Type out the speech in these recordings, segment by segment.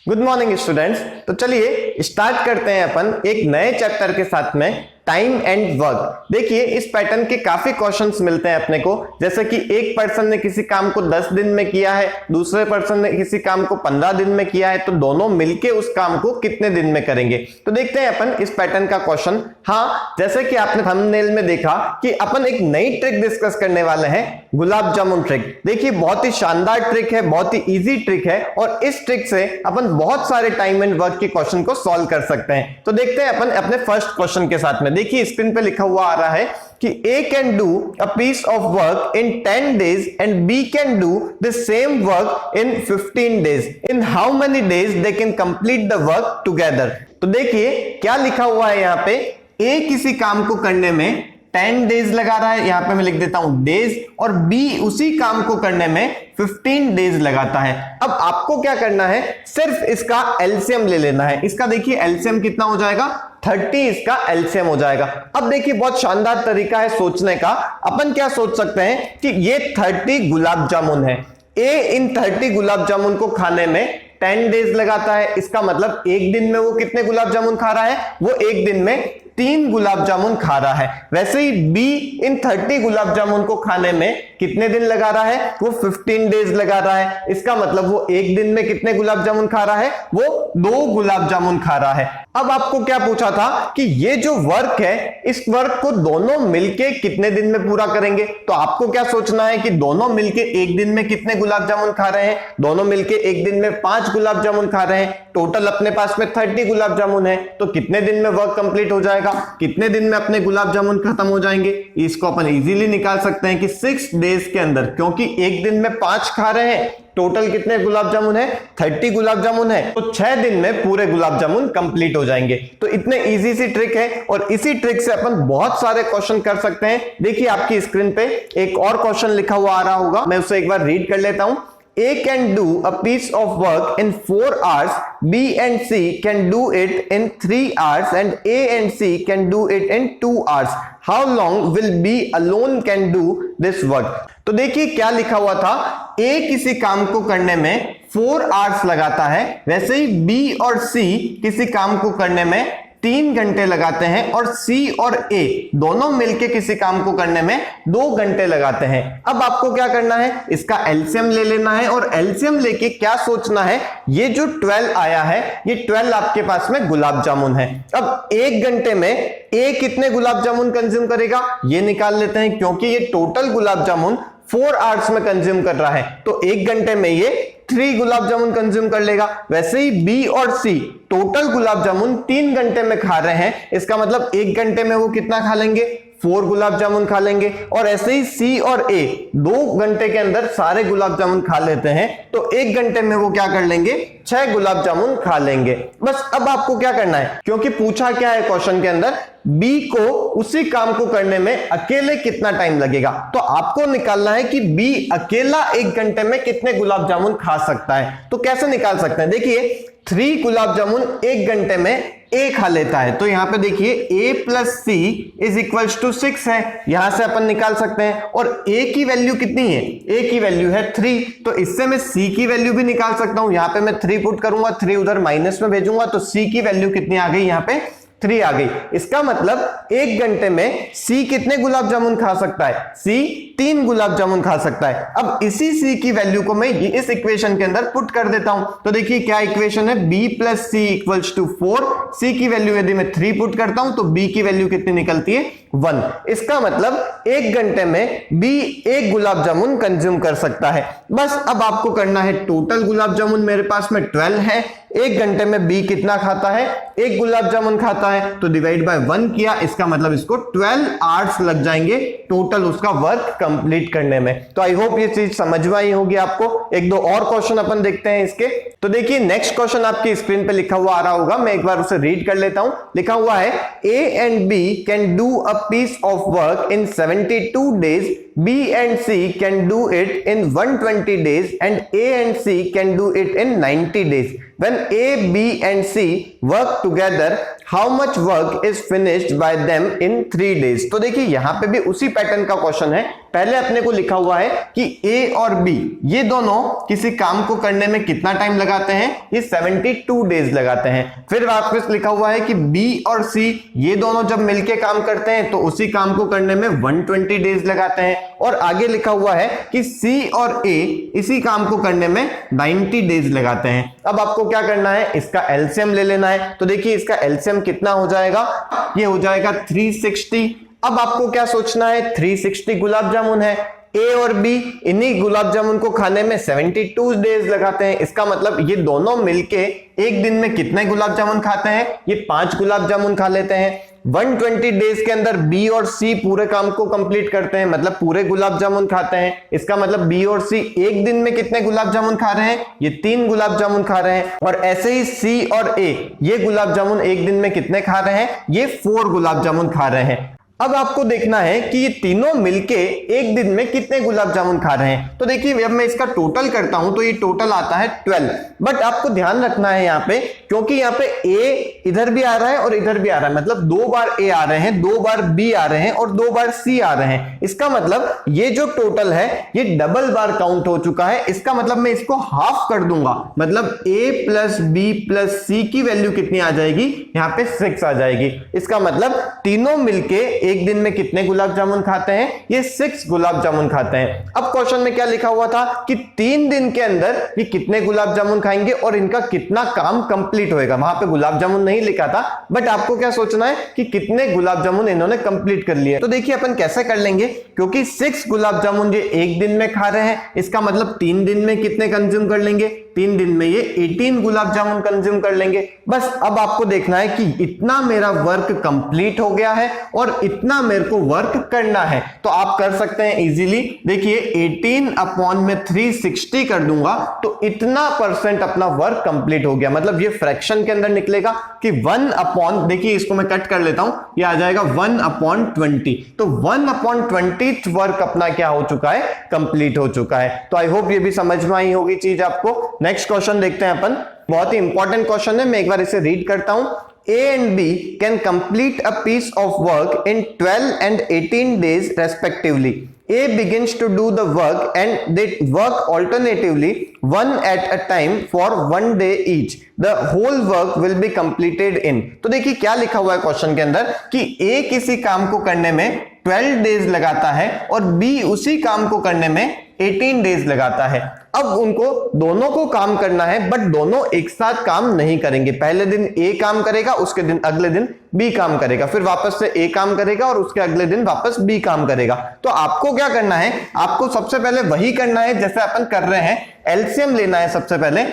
Good morning students. तो चलिए start करते हैं अपन एक नए चैप्टर के साथ में टाइम एंड वर्क। देखिए इस पैटर्न के काफी क्वेश्चंस मिलते हैं अपने को, जैसे कि एक पर्सन ने किसी काम को 10 दिन में किया है, दूसरे पर्सन ने किसी काम को 15 दिन में किया है, तो दोनों मिलके उस काम को कितने दिन में करेंगे। तो देखते हैं अपन इस पैटर्न का क्वेश्चन। हाँ, जैसे कि आपने थंबनेल में देखा कि अपन एक नई ट्रिक डिस्कस करने वाले हैं, गुलाब जामुन ट्रिक। देखिए बहुत ही शानदार ट्रिक है, बहुत ही इजी ट्रिक है और इस ट्रिक से अपन बहुत सारे टाइम एंड वर्क के क्वेश्चन को सॉल्व कर सकते हैं। तो देखते हैं अपन अपने फर्स्ट क्वेश्चन के साथ में। देखिए स्क्रीन पे लिखा हुआ आ रहा है कि A can do a piece of work in 10 days and B can do the same work in 15 days. In how many days they can complete the work together? तो देखिए क्या लिखा हुआ है यहाँ पे, A किसी काम को करने में 10 डेज लगा रहा है, यहां पे मैं लिख देता हूं डेज, और बी उसी काम को करने में 15 डेज लगाता है। अब आपको क्या करना है, सिर्फ इसका एलसीएम ले लेना है। इसका देखिए एलसीएम कितना हो जाएगा, 30 इसका एलसीएम हो जाएगा। अब देखिए बहुत शानदार तरीका है सोचने का। अपन क्या सोच सकते हैं कि ये 30 गुलाब जामुन है, ए इन 30 गुलाब जामुन को खाने में 10 डेज लगाता है। इसका मतलब एक दिन में वो कितने गुलाब जामुन खा रहा है, वो एक दिन में 3 गुलाब जामुन खा रहा है। वैसे ही बी इन 30 गुलाब जामुन को खाने में कितने दिन लगा रहा है, वो 15 डेज लगा रहा है। इसका मतलब वो एक दिन में कितने गुलाब जामुन खा रहा है, वो 2 गुलाब जामुन खा रहा है। अब आपको क्या पूछा था कि ये जो वर्क है, इस वर्क को दोनों मिलके कितने दिन में पूरा करेंगे। तो आपको क्या सोचना है कि दोनों मिलके एक दिन में कितने गुलाब जामुन खा रहे हैं। दोनों मिलके एक दिन में 5 गुलाब जामुन खा रहे हैं। टोटल अपने पास में 30 गुलाब जामुन है, तो कितने दिन में वर्क कंप्लीट हो जाएगा, कितने दिन में अपने गुलाब जामुन खत्म हो जाएंगे। इसको अपन इजीली निकाल सकते हैं कि 6 डेज के अंदर, क्योंकि एक दिन में 5 खा रहे हैं, टोटल कितने गुलाब जामुन है, 30 गुलाब जामुन है, तो 6 दिन में पूरे गुलाब जामुन कंप्लीट हो जाएंगे। तो इतने इजी सी ट्रिक है और इसी ट्रिक से अपन बहुत सारे क्वेश्चन कर सकते हैं। देखिए आपकी स्क्रीन पे एक और क्वेश्चन लिखा हुआ आ रहा होगा, मैं उसे एक बार रीड कर लेता हूं। A can do a piece of work in 4 hours, B and C can do it in 3 hours and A and C can do it in 2 hours. How long will B alone can do this work? तो देखिए क्या लिखा हुआ था, A किसी काम को करने में 4 hours लगाता है, वैसे ही B और C किसी काम को करने में 3 घंटे लगाते हैं और सी और ए दोनों मिलके किसी काम को करने में 2 घंटे लगाते हैं। अब आपको क्या करना है, इसका एलसीएम ले लेना है और एलसीएम लेके क्या सोचना है, ये जो 12 आया है, ये 12 आपके पास में गुलाब जामुन है। अब 1 घंटे में ए कितने गुलाब जामुन कंज्यूम करेगा, ये निकाल लेते हैं, क्योंकि ये टोटल गुलाब जामुन 4 आवर्स में कंज्यूम कर रहा है, तो 1 घंटे में ये 3 गुलाब जामुन कंज्यूम कर लेगा। वैसे ही बी और सी टोटल गुलाब जामुन 3 घंटे में खा रहे हैं, इसका मतलब 1 घंटे में वो कितना खा लेंगे, 4 गुलाब जामुन खा लेंगे। और ऐसे ही सी और ए 2 घंटे के अंदर सारे गुलाब जामुन खा लेते हैं, तो 1 घंटे में वो क्या कर लेंगे, 6 गुलाब जामुन खा लेंगे। बस अब आपको क्या करना है, क्योंकि पूछा क्या है क्वेश्चन के अंदर, बी को उसी काम को करने में अकेले कितना टाइम लगेगा। तो आपको निकालना है कि बी अकेला 1 घंटे में कितने गुलाब जामुन खा सकता है। तो कैसे निकाल सकते हैं, देखिए 3 गुलाब जामुन 1 घंटे में ए खा लेता है, तो यहां पे देखिए a plus c is equals to 6 है, यहां से अपन निकाल सकते हैं। और a की वैल्यू कितनी है, a की वैल्यू है 3, तो इससे मैं c की वैल्यू भी निकाल सकता हूं। यहां पे मैं 3 पुट करूंगा, 3 उधर माइनस में भेजूंगा, तो c की वैल्यू कितनी आ गई, यहां पे 3 आ गई। इसका मतलब 1 घंटे में सी कितने गुलाब जामुन खा सकता है, सी 3 गुलाब जामुन खा सकता है। अब इसी सी की वैल्यू को मैं इस इक्वेशन के अंदर पुट कर देता हूं। तो देखिए क्या इक्वेशन है, b plus C equals to 4। C की वैल्यू यदि मैं 3 पुट करता हूं तो b की वैल्यू कितनी निकलती है, 1। इसका मतलब 1 घंटे में b 1 गुलाब जामुन कंज्यूम कर सकता है। बस अब आपको करना है, टोटल गुलाब जामुन मेरे पास में 12 है, 1 घंटे में b कितना खाता है, 1 गुलाब जामुन खाता है, तो डिवाइड बाय 1 किया, इसका मतलब इसको 12 आवर्स लग जाएंगे टोटल उसका वर्क कंप्लीट करने में। तो आई होप ये चीज समझ में आई होगी आपको। 1-2 और क्वेश्चन अपन देखते हैं इसके। तो देखिए नेक्स्ट क्वेश्चन आपकी स्क्रीन पे लिखा हुआ आ रहा होगा, मैं एक बार उसे रीड कर लेता हूं। लिखा हुआ है, A and B can do a piece of work in 72 days, B and C can do it in 120 days and A and C can do it in 90 days. When A, B and C work together how much work is finished by them in 3 days। तो देखिए यहां पे भी उसी pattern का question है। पहले अपने को लिखा हुआ है कि ए और बी ये दोनों किसी काम को करने में कितना टाइम लगाते हैं, ये 72 डेज लगाते हैं। फिर वापस लिखा हुआ है कि बी और सी ये दोनों जब मिलके काम करते हैं तो उसी काम को करने में 120 डेज लगाते हैं। और आगे लिखा हुआ है कि सी और ए इसी काम को करने में 90 डेज लगाते हैं। अब आपको क्या करना है, इसका एलसीएम ले लेना है। तो देखिए इसका एलसीएम कितना हो जाएगा, ये हो जाएगा 360। अब आपको क्या सोचना है, 360 गुलाब जामुन है, ए और बी इन्हीं गुलाब जामुन को खाने में 72 डेज लगाते हैं। इसका मतलब ये दोनों मिलके एक दिन में कितने गुलाब जामुन खाते हैं, ये 5 गुलाब जामुन खा लेते हैं। 120 डेज के अंदर बी और सी पूरे काम को कंप्लीट करते हैं, मतलब पूरे गुलाब जामुन खाते हैं। इसका मतलब बी और सी एक दिन में कितने गुलाब जामुन खा रहे हैं, ये 3 गुलाब जामुन खा रहे हैं। और ऐसे ही सी और ए ये गुलाब जामुन एक दिन में कितने खा रहे हैं, ये 4 गुलाब जामुन खा रहे हैं। अब आपको देखना है कि ये तीनों मिलके एक दिन में कितने गुलाब जामुन खा रहे हैं। तो देखिए जब मैं इसका टोटल करता हूं तो ये टोटल आता है 12। बट आपको ध्यान रखना है यहाँ पे, क्योंकि यहाँ पे ए इधर भी आ रहा है और इधर भी आ रहा है, मतलब 2 बार ए आ रहे हैं, 2 बार बी आ रहे हैं और 2 बार सी आ रहे हैं। इसका मतलब ये जो टोटल है ये डबल बार काउंट हो चुका है। इसका मतलब मैं इसको हाफ कर दूंगा, मतलब ए प्लस बी प्लस सी की वैल्यू कितनी आ जाएगी, यहाँ पे 6 आ जाएगी। इसका मतलब तीनों मिलके एक दिन में कितने गुलाब जामुन खाते हैं, ये 6 गुलाब जामुन खाते हैं। अब क्वेश्चन में क्या लिखा हुआ था कि 3 दिन के अंदर ये कितने गुलाब जामुन खाएंगे और इनका कितना काम कंप्लीट होएगा। वहां पे गुलाब जामुन नहीं लिखा था, बट आपको क्या सोचना है कि कितने गुलाब जामुन इन्होंने कंप्लीट कर लिए। तो देखिए अपन कैसे कर लेंगे, क्योंकि 6 गुलाब जामुन ये एक दिन में खा रहे हैं, इसका मतलब 3 दिन में कितने कंज्यूम कर लेंगे, 3 दिन में ये 18 गुलाब जामुन कंज्यूम कर लेंगे। बस अब आपको देखना है कि इतना मेरा वर्क कंप्लीट हो गया है और इतना मेरे को वर्क करना है। तो आप कर सकते हैं इजीली। देखिए 18 अपॉन में 360 कर दूंगा तो इतना % अपना वर्क कंप्लीट हो गया। मतलब ये फ्रैक्शन के अंदर निकलेगा कि 1 अपॉन, देखिए इसको मैं कट कर लेता हूं, ये आ जाएगा 1/20। तो 1/20 वर्क अपना क्या हो चुका है, कंप्लीट हो चुका है। तो आई होप ये भी समझ में आई होगी चीज आपको। नेक्स्ट क्वेश्चन देखते हैं अपन, बहुत ही इंपॉर्टेंट क्वेश्चन है, मैं एक बार इसे रीड करता हूं। A and B can complete a piece of work in 12 and 18 days respectively. A begins to do the work and they work alternatively, one at a time for 1 day each. The whole work will be completed in. तो देखिए क्या लिखा हुआ है question के अंदर कि A किसी काम को करने में 12 डेज लगाता है और B उसी काम को करने में 18 डेज लगाता है। अब उनको दोनों को काम करना है, बट दोनों एक साथ काम नहीं करेंगे। पहले दिन ए काम करेगा, उसके दिन अगले दिन बी काम करेगा, फिर वापस से ए काम करेगा और उसके अगले दिन वापस बी काम करेगा। तो आपको क्या करना है, आपको सबसे पहले वही करना है जैसे अपन कर रहे हैं, एलसीएम लेना है। सबसे पहले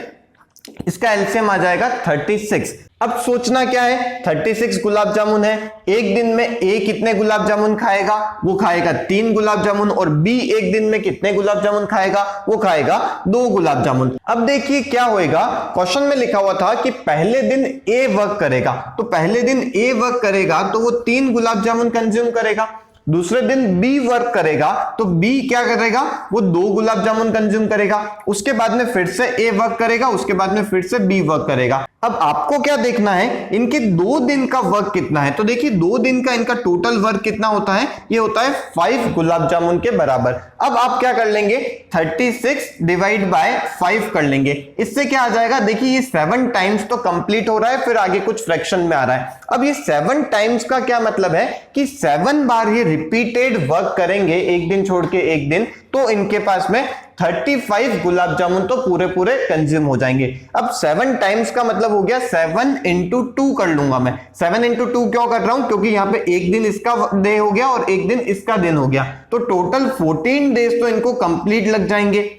इसका एलसीएम आ जाएगा 36। अब सोचना क्या है, 36 गुलाब जामुन है, एक दिन में ए कितने गुलाब जामुन खाएगा, वो खाएगा 3 गुलाब जामुन, और बी एक दिन में कितने गुलाब जामुन खाएगा, वो खाएगा 2 गुलाब जामुन। अब देखिए क्या होएगा, क्वेश्चन में लिखा हुआ था कि पहले दिन ए वर्क करेगा, तो पहले दिन ए वर्क करेगा तो वो 3 गुलाब जामुन कंज्यूम करेगा। दूसरे दिन बी वर्क करेगा तो बी क्या करेगा, वो 2 गुलाब जामुन कंज्यूम करेगा। उसके बाद में फिर से ए वर्क करेगा, उसके बाद में फिर से बी वर्क करेगा। अब आपको क्या देखना है, इनके 2 दिन का वर्क कितना है। तो देखिए 2 दिन का इनका टोटल वर्क कितना होता है, ये होता है 5 गुलाब जामुन के बराबर। अब आप क्या कर लेंगे, 36 डिवाइड बाय 5 कर लेंगे। इससे क्या आ जाएगा, देखिए ये 7 टाइम्स तो कंप्लीट हो रहा है, फिर आगे कुछ फ्रैक्शन में आ रहा है। अब ये 7 टाइम्स का क्या मतलब है कि 7 बार ये रिपीटेड वर्क करेंगे, एक दिन छोड़ के एक दिन, तो इनके पास में 35 गुलाब जामुन तो पूरे पूरे कंज्यूम हो जाएंगे। अब 7 टाइम्स का मतलब हो गया 7 into 2 कर लूंगा मैं। 7 into 2 क्यों कर रहा हूं, क्योंकि यहां पे एक दिन इसका डे हो गया और एक दिन इसका दिन हो गया, तो टोटल 14 डेज तो इनको कंप्लीट लग जाएंगे।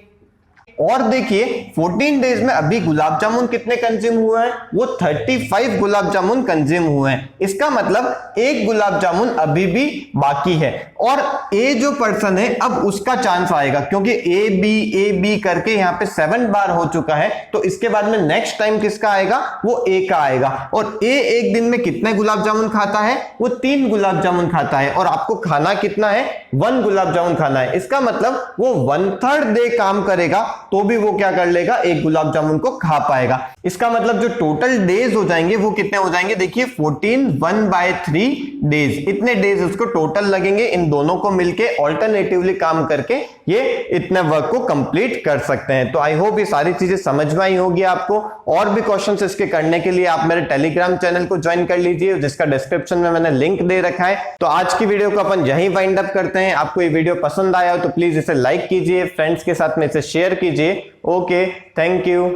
और देखिए 14 डेज में अभी गुलाब जामुन कितने कंज्यूम हुए हैं, वो 35 गुलाब जामुन कंज्यूम हुए हैं। इसका मतलब एक गुलाब जामुन अभी भी बाकी है, और ए जो पर्सन है अब उसका चांस आएगा, क्योंकि ए बी करके यहाँ पे 7 बार हो चुका है, तो इसके बाद में नेक्स्ट टाइम किसका आएगा, वो ए का आएगा। और ए एक दिन में कितने गुलाब जामुन खाता है, वो 3 गुलाब जामुन खाता है, और आपको खाना कितना है, 1 गुलाब जामुन खाना है। इसका मतलब वो 1/3 डे काम करेगा तो भी वो क्या कर लेगा, एक गुलाब जामुन को खा पाएगा। इसका मतलब जो टोटल डेज हो जाएंगे वो कितने हो जाएंगे, देखिए 14 1/3 डेज, इतने डेज उसको टोटल लगेंगे इन दोनों को मिलके ऑल्टरनेटिवली काम करके ये इतने वर्क को कंप्लीट कर सकते हैं। तो आई होप ये सारी चीजें समझ में आई होगी आपको। और भी क्वेश्चंस इसके करने के लिए आप मेरे टेलीग्राम चैनल को ज्वाइन कर लीजिए, जिसका डिस्क्रिप्शन में मैंने लिंक दे रखा है। तो आज की वीडियो को अपन यहीं वाइंड अप करते हैं। आपको ये वीडियो पसंद आया हो तो प्लीज इसे लाइक कीजिए, फ्रेंड्स के साथ में इसे शेयर कीजिए। Okay, thank you.